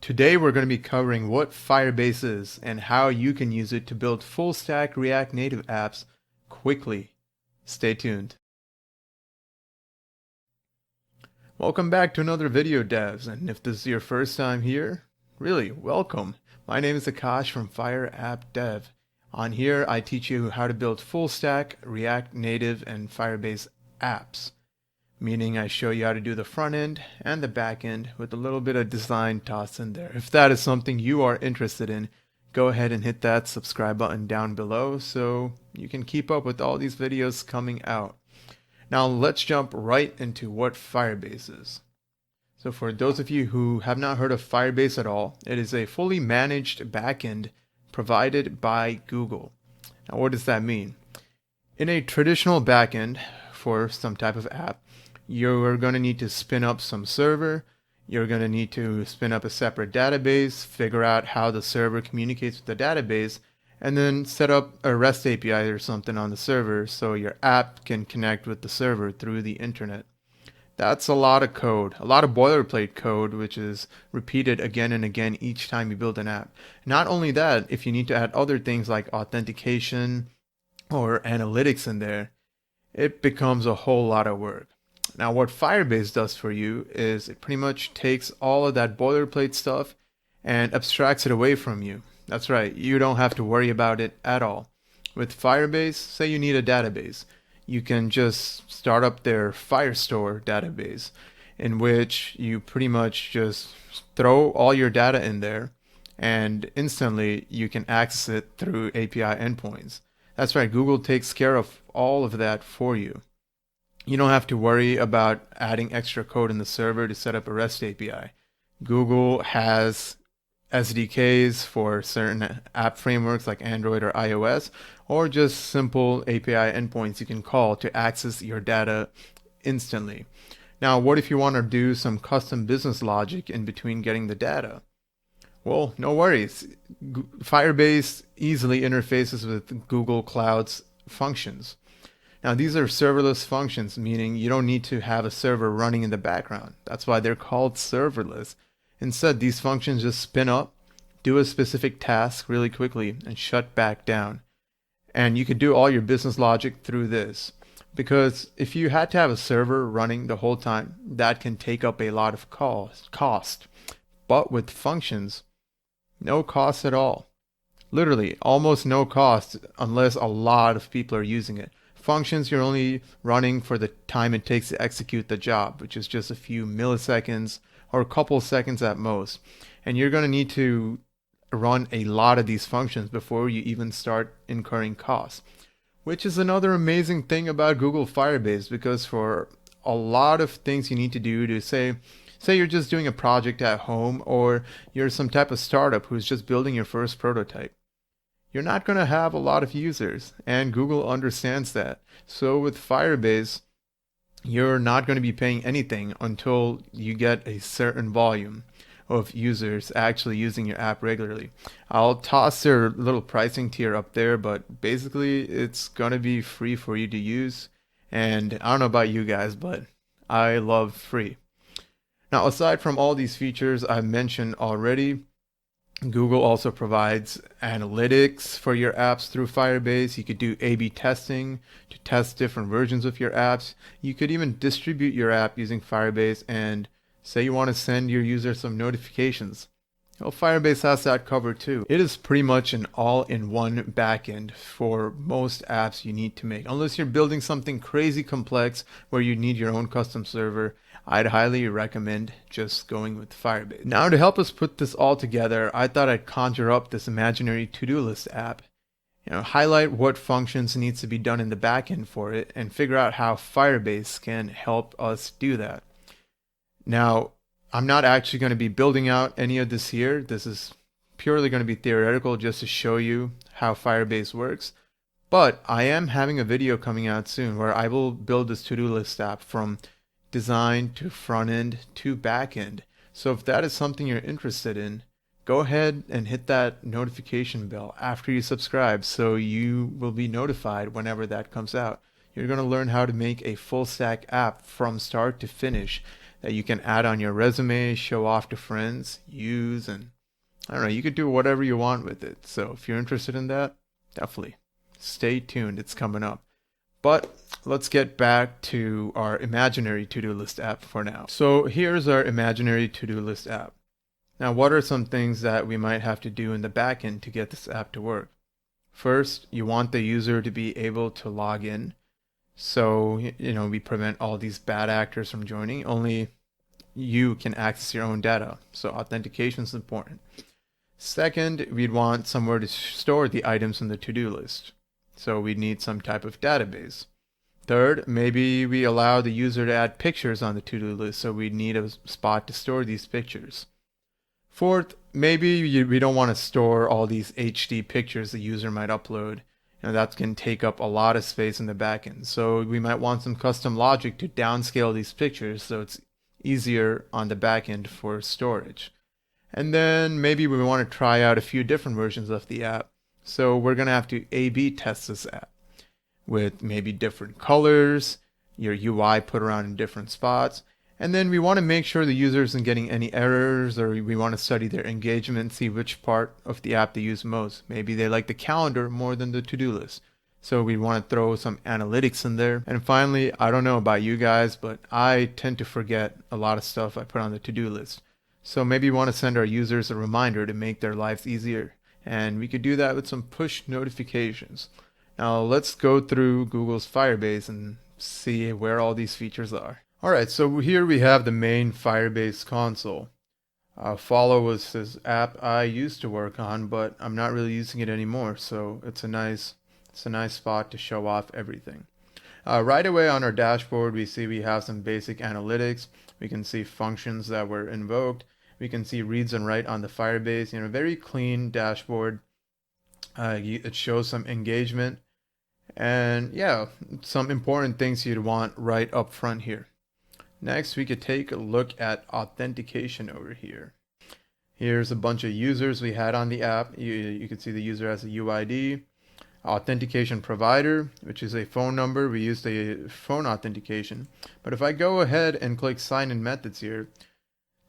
Today we're going to be covering what Firebase is and how you can use it to build full stack React Native apps quickly. Stay tuned. Welcome back to another video, devs, and if this is your first time here, really welcome. My name is Akash from Fire App Dev. On here I teach you how to build full stack React Native and Firebase apps. Meaning I show you how to do the front end and the back end with a little bit of design tossed in there. If that is something you are interested in, go ahead and hit that subscribe button down below so you can keep up with all these videos coming out. Now let's jump right into what Firebase is. So for those of you who have not heard of Firebase at all, it is a fully managed backend provided by Google. Now what does that mean? In a traditional backend for some type of app, you're going to need to spin up some server, you're going to need to spin up a separate database, figure out how the server communicates with the database, and then set up a REST API or something on the server so your app can connect with the server through the internet. That's a lot of code, a lot of boilerplate code, which is repeated again and again each time you build an app. Not only that, if you need to add other things like authentication or analytics in there, it becomes a whole lot of work. Now what Firebase does for you is it pretty much takes all of that boilerplate stuff and abstracts it away from you. That's right, you don't have to worry about it at all. With Firebase, say you need a database, you can just start up their Firestore database in which you pretty much just throw all your data in there and instantly you can access it through API endpoints. That's right, Google takes care of all of that for you. You don't have to worry about adding extra code in the server to set up a REST API. Google has SDKs for certain app frameworks like Android or iOS, or just simple API endpoints you can call to access your data instantly. Now, what if you want to do some custom business logic in between getting the data? Well, no worries. Firebase easily interfaces with Google Cloud's functions. Now these are serverless functions, meaning you don't need to have a server running in the background. That's why they're called serverless. Instead, these functions just spin up, do a specific task really quickly, and shut back down. And you could do all your business logic through this. Because if you had to have a server running the whole time, that can take up a lot of cost. But with functions, no cost at all. Literally, almost no cost unless a lot of people are using it. Functions, you're only running for the time it takes to execute the job, which is just a few milliseconds or a couple seconds at most. And you're going to need to run a lot of these functions before you even start incurring costs, which is another amazing thing about Google Firebase, because for a lot of things you need to do to say you're just doing a project at home, or you're some type of startup who's just building your first prototype, you're not going to have a lot of users, and Google understands that. So with Firebase, you're not going to be paying anything until you get a certain volume of users actually using your app regularly. I'll toss their little pricing tier up there, but basically it's going to be free for you to use. And I don't know about you guys, but I love free. Now, aside from all these features I've mentioned already, Google also provides analytics for your apps through Firebase. You could do A/B testing to test different versions of your apps. You could even distribute your app using Firebase and say you want to send your users some notifications. Well, Firebase has that covered too. It is pretty much an all-in-one backend for most apps you need to make. Unless you're building something crazy complex where you need your own custom server, I'd highly recommend just going with Firebase. Now to help us put this all together, I thought I'd conjure up this imaginary to-do list app. Highlight what functions needs to be done in the backend for it, and figure out how Firebase can help us do that. Now, I'm not actually going to be building out any of this here. This is purely going to be theoretical just to show you how Firebase works. But I am having a video coming out soon where I will build this to-do list app from design to front end to back end. So if that is something you're interested in, go ahead and hit that notification bell after you subscribe so you will be notified whenever that comes out. You're going to learn how to make a full stack app from start to finish. that you can add on your resume, show off to friends, use, and I don't know, you could do whatever you want with it. So if you're interested in that, definitely stay tuned. It's coming up. But let's get back to our imaginary to-do list app for now. So here's our imaginary to-do list app. Now, what are some things that we might have to do in the backend to get this app to work? First, you want the user to be able to log in. So, we prevent all these bad actors from joining. Only you can access your own data. So authentication is important. Second, we'd want somewhere to store the items in the to-do list. So we'd need some type of database. Third, maybe we allow the user to add pictures on the to-do list, so we'd need a spot to store these pictures. Fourth, maybe we don't want to store all these HD pictures the user might upload. That can take up a lot of space in the backend. So we might want some custom logic to downscale these pictures so it's easier on the backend for storage. And then maybe we want to try out a few different versions of the app. So we're going to have to A/B test this app with maybe different colors, your UI put around in different spots. And then we want to make sure the user isn't getting any errors, or we want to study their engagement, see which part of the app they use most. Maybe they like the calendar more than the to-do list. So we want to throw some analytics in there. And finally, I don't know about you guys, but I tend to forget a lot of stuff I put on the to-do list. So maybe we want to send our users a reminder to make their lives easier. And we could do that with some push notifications. Now let's go through Google's Firebase and see where all these features are. Alright, so here we have the main Firebase console. Follow was this app I used to work on, but I'm not really using it anymore, so it's a nice spot to show off everything. Right away on our dashboard, we see we have some basic analytics. We can see functions that were invoked. We can see reads and write on the Firebase. Very clean dashboard. It shows some engagement, and yeah, some important things you'd want right up front here. Next, we could take a look at authentication over here. Here's a bunch of users we had on the app. You can see the user has a UID. Authentication provider, which is a phone number. We used a phone authentication. But if I go ahead and click sign in methods here,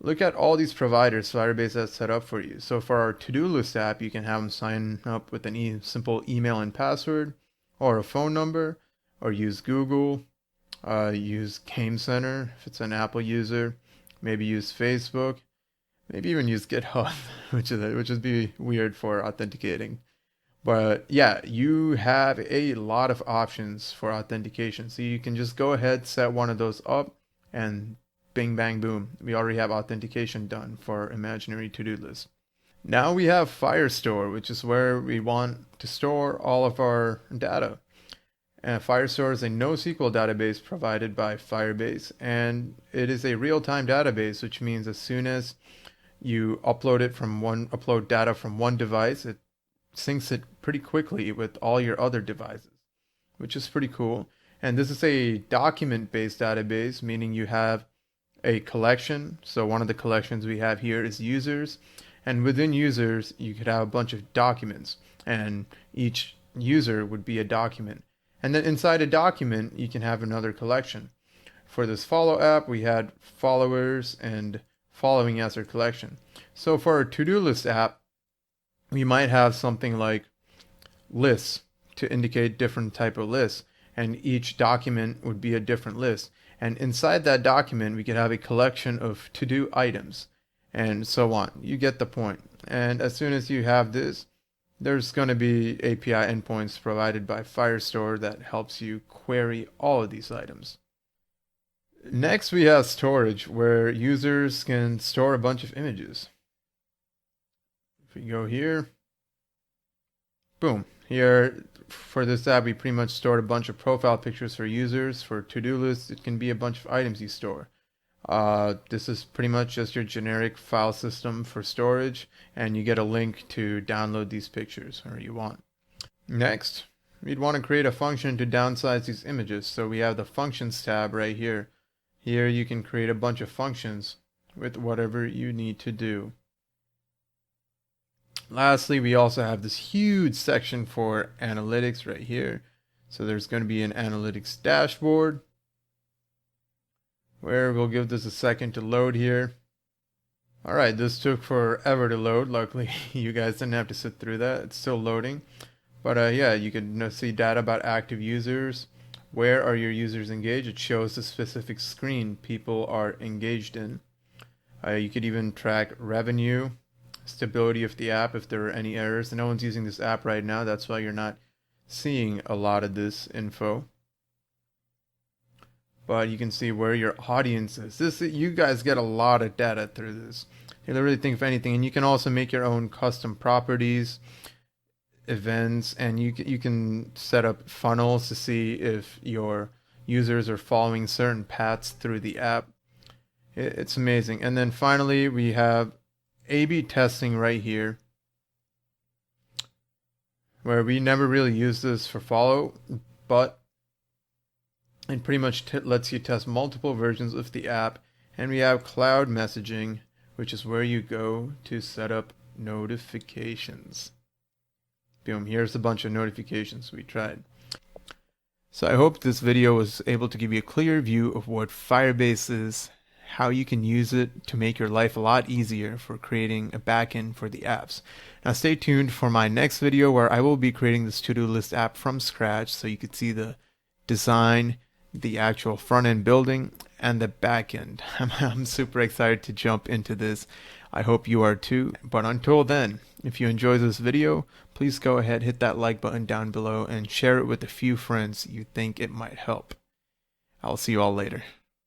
look at all these providers Firebase has set up for you. So for our to-do list app, you can have them sign up with an simple email and password, or a phone number, or use Google. Use Game Center if it's an Apple user, maybe use Facebook, maybe even use GitHub, which would be weird for authenticating. But yeah, you have a lot of options for authentication. So you can just go ahead, set one of those up, and bing, bang, boom. We already have authentication done for our imaginary to-do list. Now we have Firestore, which is where we want to store all of our data. Firestore is a NoSQL database provided by Firebase, and it is a real-time database, which means as soon as you upload data from one device, it syncs it pretty quickly with all your other devices, which is pretty cool. And this is a document-based database, meaning you have a collection. So one of the collections we have here is users, and within users, you could have a bunch of documents, and each user would be a document. And then inside a document, you can have another collection. For this follow app, we had followers and following as our collection. So for our to-do list app, we might have something like lists to indicate different type of lists, and each document would be a different list. And inside that document, we could have a collection of to-do items, and so on. You get the point. And as soon as you have this, there's going to be API endpoints provided by Firestore that helps you query all of these items. Next, we have storage, where users can store a bunch of images. If we go here, boom. Here, for this app, we pretty much stored a bunch of profile pictures for users. For to-do lists, it can be a bunch of items you store. This is pretty much just your generic file system for storage, and you get a link to download these pictures whenever you want. Next, we'd want to create a function to downsize these images. So we have the functions tab right here. Here you can create a bunch of functions with whatever you need to do. Lastly, we also have this huge section for analytics right here. So there's going to be an analytics dashboard. where we'll give this a second to load here. Alright, this took forever to load. Luckily, you guys didn't have to sit through that. It's still loading. But yeah, you can see data about active users. Where are your users engaged? It shows the specific screen people are engaged in. You could even track revenue, stability of the app if there are any errors. No one's using this app right now. That's why you're not seeing a lot of this info. But you can see where your audience is. You guys get a lot of data through this. You really think of anything, and you can also make your own custom properties, events, and you can set up funnels to see if your users are following certain paths through the app. It's amazing. And then finally, we have A/B testing right here, where we never really use this for follow, but it pretty much lets you test multiple versions of the app. And we have cloud messaging, which is where you go to set up notifications. Boom, here's a bunch of notifications we tried. So I hope this video was able to give you a clear view of what Firebase is, how you can use it to make your life a lot easier for creating a backend for the apps. Now stay tuned for my next video where I will be creating this to-do list app from scratch so you can see the design, the actual front-end building, and the backend. I'm super excited to jump into this. I hope you are too. But until then, if you enjoyed this video, please go ahead, hit that like button down below and share it with a few friends you think it might help. I'll see you all later.